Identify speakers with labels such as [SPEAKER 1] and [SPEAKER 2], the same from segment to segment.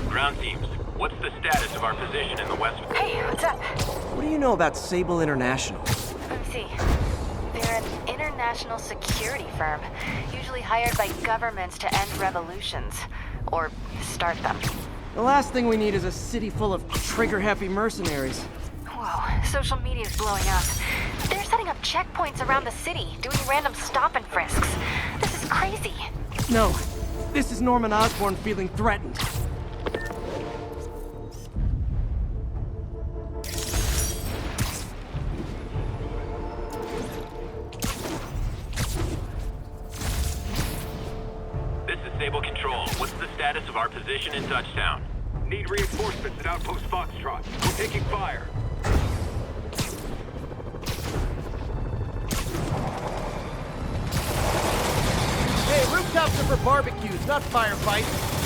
[SPEAKER 1] Ground teams, what's the status of our position in the west?
[SPEAKER 2] Hey, what's up?
[SPEAKER 3] What do you know about Sable International?
[SPEAKER 2] Let me see. They're an international security firm, usually hired by governments to end revolutions. Or start them.
[SPEAKER 3] The last thing we need is a city full of trigger-happy mercenaries.
[SPEAKER 2] Whoa, social media's blowing up. They're setting up checkpoints around the city, doing random stop and frisks. This is crazy.
[SPEAKER 3] No, this is Norman Osborn feeling threatened.
[SPEAKER 1] Sable Control, what's the status of our position in touchdown?
[SPEAKER 4] Need reinforcements at Outpost Foxtrot. We're taking fire.
[SPEAKER 3] Hey, rooftops are for barbecues, not firefights.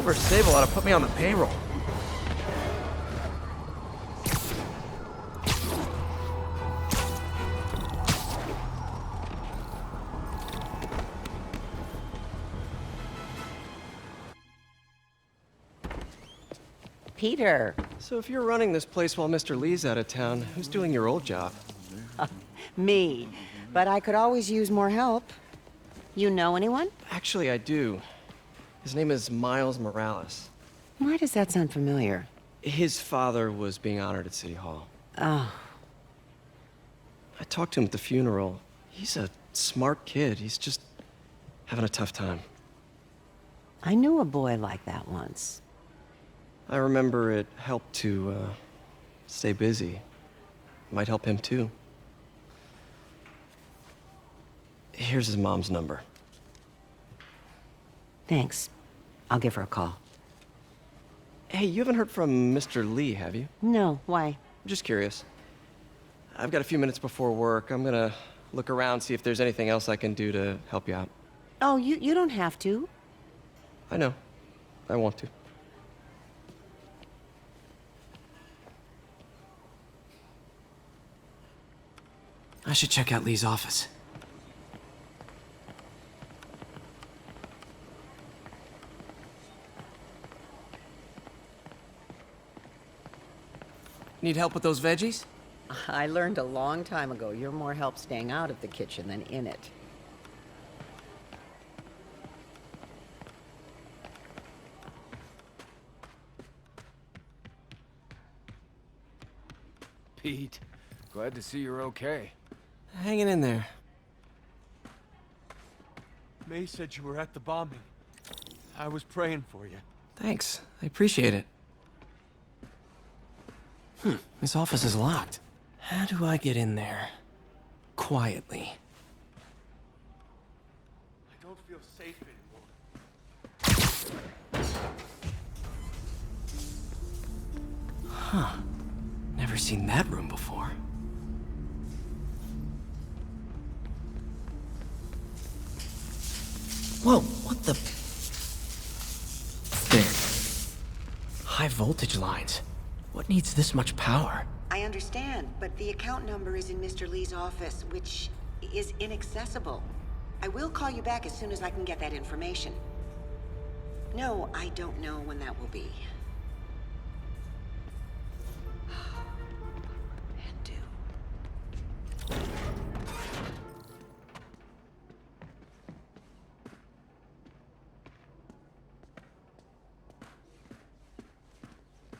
[SPEAKER 3] Silver Sable ought to put me on the payroll.
[SPEAKER 5] Peter.
[SPEAKER 3] So if you're running this place while Mr. Lee's out of town, who's doing your old job?
[SPEAKER 5] Me. But I could always use more help. You know anyone?
[SPEAKER 3] Actually, I do. His name is Miles Morales.
[SPEAKER 5] Why does that sound familiar?
[SPEAKER 3] His father was being honored at City Hall.
[SPEAKER 5] Oh.
[SPEAKER 3] I talked to him at the funeral. He's a smart kid. He's just having a tough time.
[SPEAKER 5] I knew a boy like that once.
[SPEAKER 3] I remember it helped to, stay busy. Might help him, too. Here's his mom's number.
[SPEAKER 5] Thanks. I'll give her a call.
[SPEAKER 3] Hey, you haven't heard from Mr. Lee, have you?
[SPEAKER 5] No, why?
[SPEAKER 3] I'm just curious. I've got a few minutes before work. I'm gonna look around, see if there's anything else I can do to help you out.
[SPEAKER 5] Oh, you don't have to.
[SPEAKER 3] I know. I want to. I should check out Lee's office. Need help with those veggies?
[SPEAKER 5] I learned a long time ago you're more help staying out of the kitchen than in it.
[SPEAKER 4] Pete, glad to see you're okay.
[SPEAKER 3] Hanging in there.
[SPEAKER 6] May said you were at the bombing. I was praying for you.
[SPEAKER 3] Thanks. I appreciate it. This office is locked. How do I get in there? Quietly.
[SPEAKER 6] I don't feel safe anymore.
[SPEAKER 3] Huh. Never seen that room before. Whoa, what the... There. High voltage lines. What needs this much power?
[SPEAKER 5] I understand, but the account number is in Mr. Lee's office, which is inaccessible. I will call you back as soon as I can get that information. No, I don't know when that will be. And do.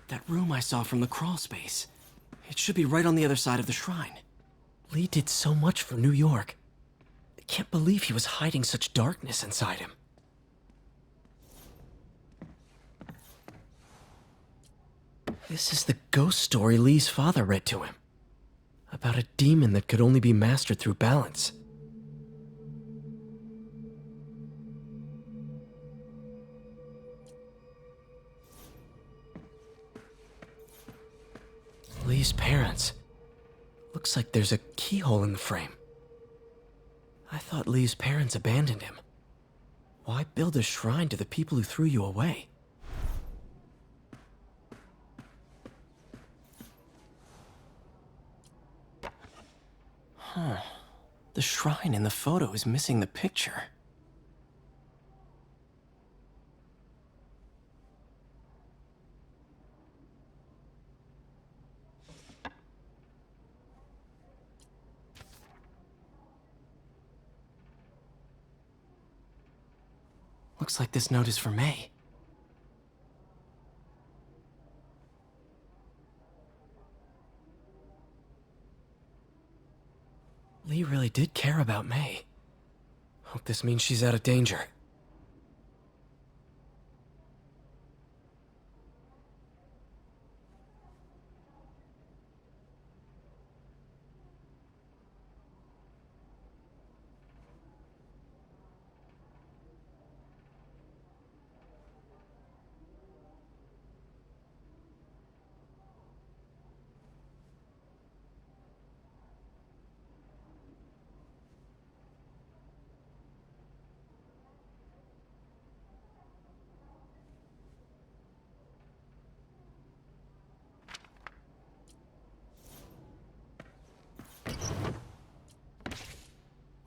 [SPEAKER 3] That room I saw from the crawl space. It should be right on the other side of the shrine. Lee did so much for New York. I can't believe he was hiding such darkness inside him. This is the ghost story Lee's father read to him. About a demon that could only be mastered through balance. Lee's parents. Looks like there's a keyhole in the frame. I thought Lee's parents abandoned him. Why build a shrine to the people who threw you away? Huh. The shrine in the photo is missing the picture. Looks like this note is for May. Lee really did care about May. Hope this means she's out of danger.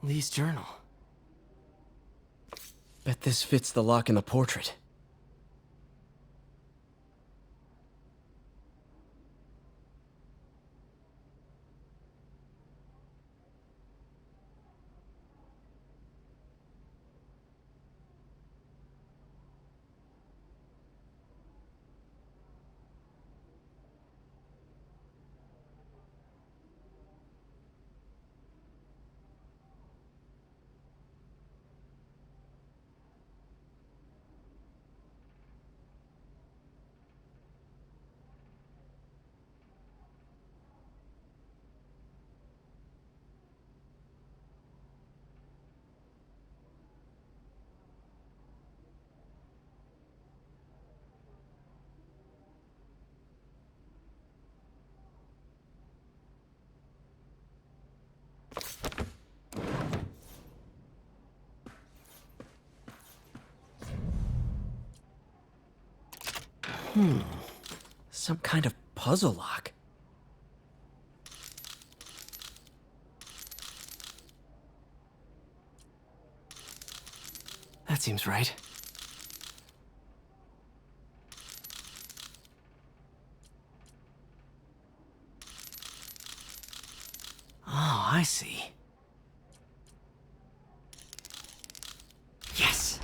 [SPEAKER 3] Lee's journal. Bet this fits the lock in the portrait. Some kind of puzzle lock. That seems right. Oh, I see. Yes!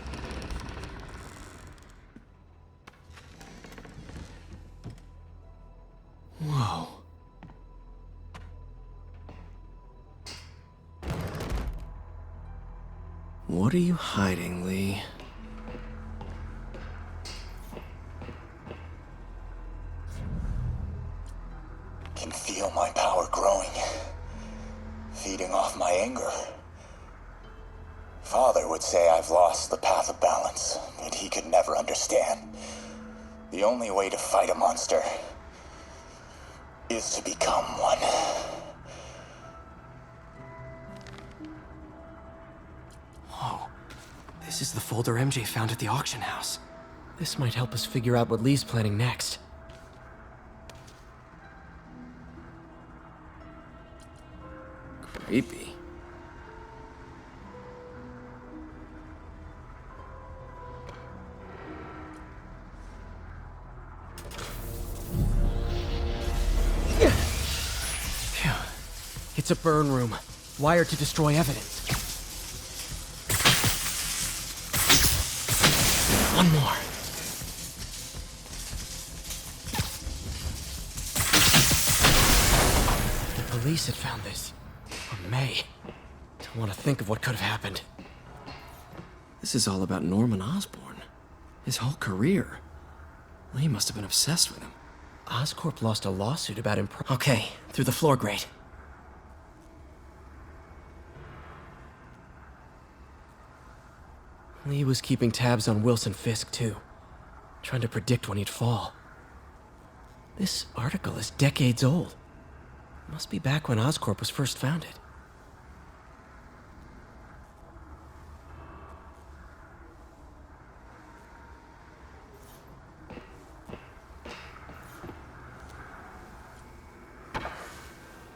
[SPEAKER 3] Whoa. What are you hiding, Lee?
[SPEAKER 7] Can feel my power growing, feeding off my anger. Father would say I've lost the path of balance, but he could never understand. The only way to fight a monster is to become one.
[SPEAKER 3] Whoa. This is the folder MJ found at the auction house. This might help us figure out what Lee's planning next. Creepy. Phew. It's a burn room, wired to destroy evidence. One more. The police had found this. May. Don't want to think of what could have happened. This is all about Norman Osborn. His whole career. Lee must have been obsessed with him. Oscorp lost a lawsuit about him. Okay, through the floor grate. Lee was keeping tabs on Wilson Fisk, too. Trying to predict when he'd fall. This article is decades old. Must be back when Oscorp was first founded.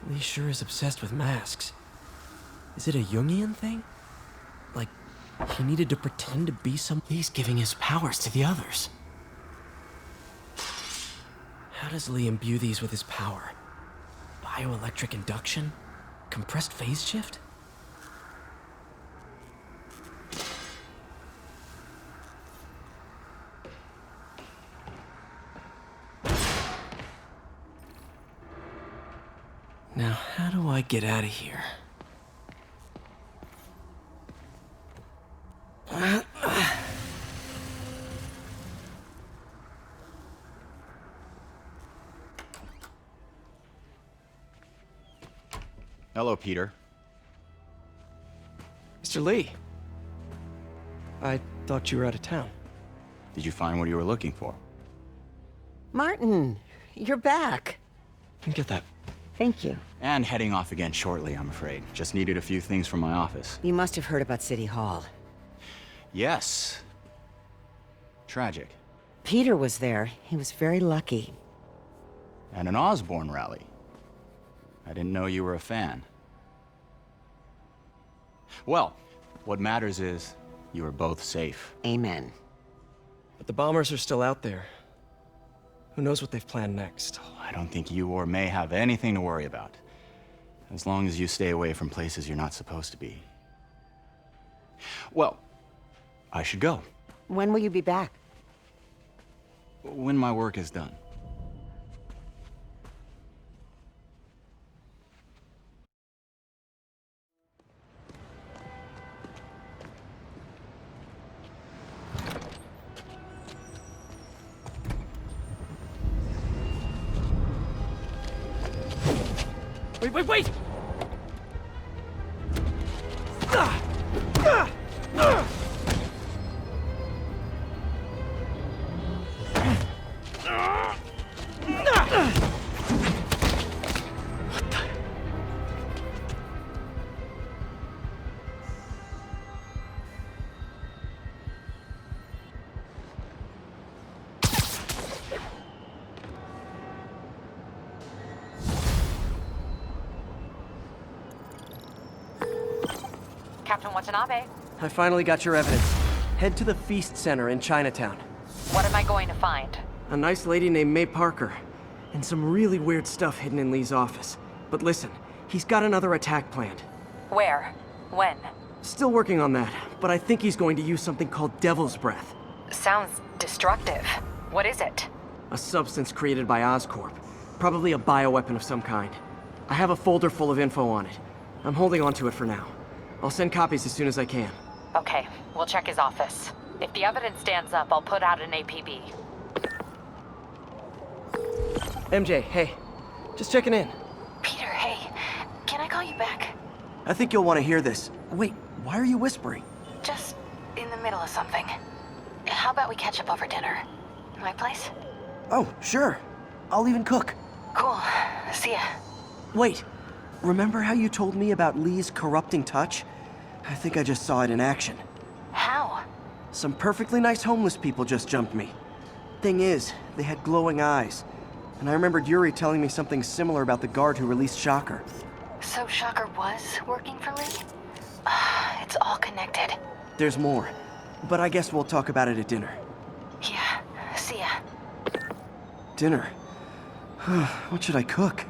[SPEAKER 3] Lee sure is obsessed with masks. Is it a Jungian thing? Like, he needed to pretend to be some... Lee's giving his powers to the others. How does Lee imbue these with his power? Bioelectric induction? Compressed phase shift? Now, how do I get out of here?
[SPEAKER 8] Hello, Peter.
[SPEAKER 3] Mr. Lee. I thought you were out of town.
[SPEAKER 8] Did you find what you were looking for?
[SPEAKER 5] Martin, you're back.
[SPEAKER 3] Get that.
[SPEAKER 5] Thank you.
[SPEAKER 8] And heading off again shortly, I'm afraid. Just needed a few things from my office.
[SPEAKER 5] You must have heard about City Hall.
[SPEAKER 8] Yes. Tragic.
[SPEAKER 5] Peter was there. He was very lucky.
[SPEAKER 8] And an Osborn rally. I didn't know you were a fan. Well, what matters is you are both safe.
[SPEAKER 5] Amen.
[SPEAKER 3] But the bombers are still out there. Who knows what they've planned next?
[SPEAKER 8] I don't think you or May have anything to worry about. As long as you stay away from places you're not supposed to be. Well, I should go.
[SPEAKER 5] When will you be back?
[SPEAKER 8] When my work is done.
[SPEAKER 3] Wait!
[SPEAKER 2] Captain Watanabe,
[SPEAKER 3] I finally got your evidence. Head to the Feast Center in Chinatown.
[SPEAKER 2] what am I going to find?
[SPEAKER 3] A nice lady named May Parker. And some really weird stuff hidden in Lee's office. But listen, he's got another attack planned.
[SPEAKER 2] Where? When?
[SPEAKER 3] Still working on that, but I think he's going to use something called Devil's Breath.
[SPEAKER 2] Sounds destructive. What is it?
[SPEAKER 3] A substance created by Oscorp. Probably a bioweapon of some kind. I have a folder full of info on it. I'm holding on to it for now. I'll send copies as soon as I can.
[SPEAKER 2] Okay, we'll check his office. If the evidence stands up, I'll put out an APB.
[SPEAKER 3] MJ, hey. Just checking in.
[SPEAKER 2] Peter, hey. Can I call you back?
[SPEAKER 3] I think you'll want to hear this. Wait, why are you whispering?
[SPEAKER 2] Just in the middle of something. How about we catch up over dinner? My place?
[SPEAKER 3] Oh, sure. I'll even cook.
[SPEAKER 2] Cool. See ya.
[SPEAKER 3] Wait, remember how you told me about Lee's corrupting touch? I think I just saw it in action.
[SPEAKER 2] How?
[SPEAKER 3] Some perfectly nice homeless people just jumped me. Thing is, they had glowing eyes. And I remembered Yuri telling me something similar about the guard who released Shocker.
[SPEAKER 2] So Shocker was working for Lee? It's all connected.
[SPEAKER 3] There's more, but I guess we'll talk about it at dinner.
[SPEAKER 2] Yeah, see ya.
[SPEAKER 3] Dinner? What should I cook?